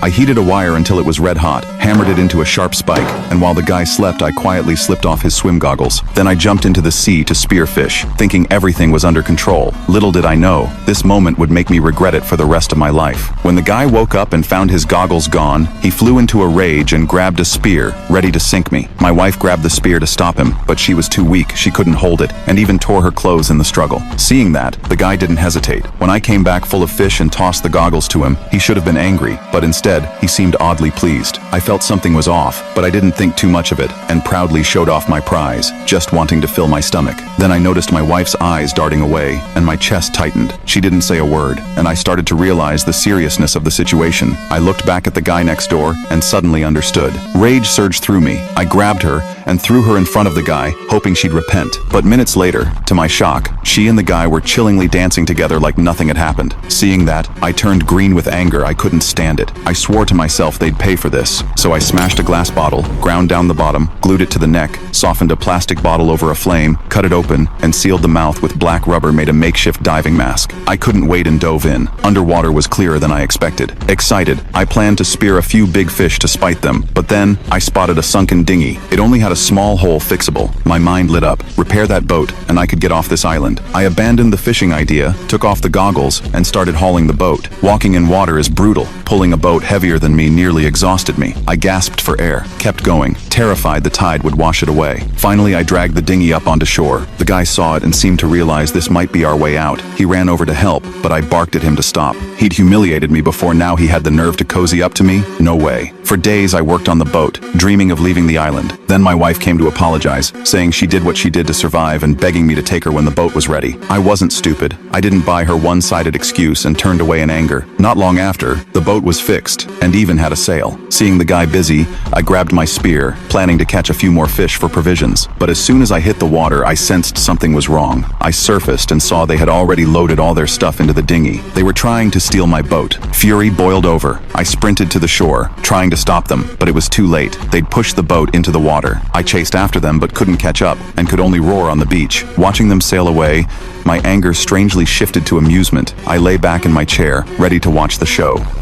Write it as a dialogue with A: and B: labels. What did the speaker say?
A: I heated a wire until it was red hot, hammered it into a sharp spike, and while the guy slept, I quietly slipped off his swim goggles. Then I jumped into the sea to spear fish, thinking everything was under control. Little did I know, this moment would make me regret it for the rest of my life. When the guy woke up and found his goggles gone, he flew into a rage and grabbed a spear, ready to sink me. My wife grabbed the spear to stop him, but she was too weak, she couldn't hold it, and even tore her clothes in the struggle. Seeing that, the guy didn't hesitate. When I came back full of fish and tossed the goggles to him, he should have been angry, but instead, he seemed oddly pleased. I felt something was off, but I didn't think too much of it, and proudly showed off my prize, just wanting to fill my stomach. Then I noticed my wife's eyes darting away, and my chest tightened. She didn't say a word, and I started to realize the seriousness of the situation. I looked back at the guy next door, and suddenly understood. Rage surged through me. I grabbed her, and threw her in front of the guy, hoping she'd repent. But minutes later, to my shock, she and the guy were chillingly dancing together like nothing had happened. Seeing that, I turned green with anger. I couldn't stand it. I swore to myself they'd pay for this. So I smashed a glass bottle, ground down the bottom, glued it to the neck, softened a plastic bottle over a flame, cut it open, and sealed the mouth with black rubber, made a makeshift diving mask. I couldn't wait and dove in. Underwater was clearer than I expected. Excited, I planned to spear a few big fish to spite them, but then I spotted a sunken dinghy. It only had a small hole fixable. My mind lit up. Repair that boat, and I could get off this island. I abandoned the fishing idea, took off the goggles, and started hauling the boat. Walking in water is brutal. Pulling a boat heavier than me nearly exhausted me. I gasped for air, kept going, terrified the tide would wash it away. Finally, I dragged the dinghy up onto shore. The guy saw it and seemed to realize this might be our way out. He ran over to help, but I barked at him to stop. He'd humiliated me before, now he had the nerve to cozy up to me? No way. For days I worked on the boat, dreaming of leaving the island. Then my wife came to apologize, saying she did what she did to survive and begging me to take her when the boat was ready. I wasn't stupid. I didn't buy her one-sided excuse and turned away in anger. Not long after, the boat was fixed and even had a sail. Seeing the guy busy, I grabbed my spear, planning to catch a few more fish for provisions. But as soon as I hit the water, I sensed something was wrong. I surfaced and saw they had already loaded all their stuff into the dinghy. They were trying to steal my boat. Fury boiled over. I sprinted to the shore, trying to stop them, but it was too late. They'd pushed the boat into the water. I chased after them but couldn't catch up, and could only roar on the beach. Watching them sail away, my anger strangely shifted to amusement. I lay back in my chair, ready to watch the show.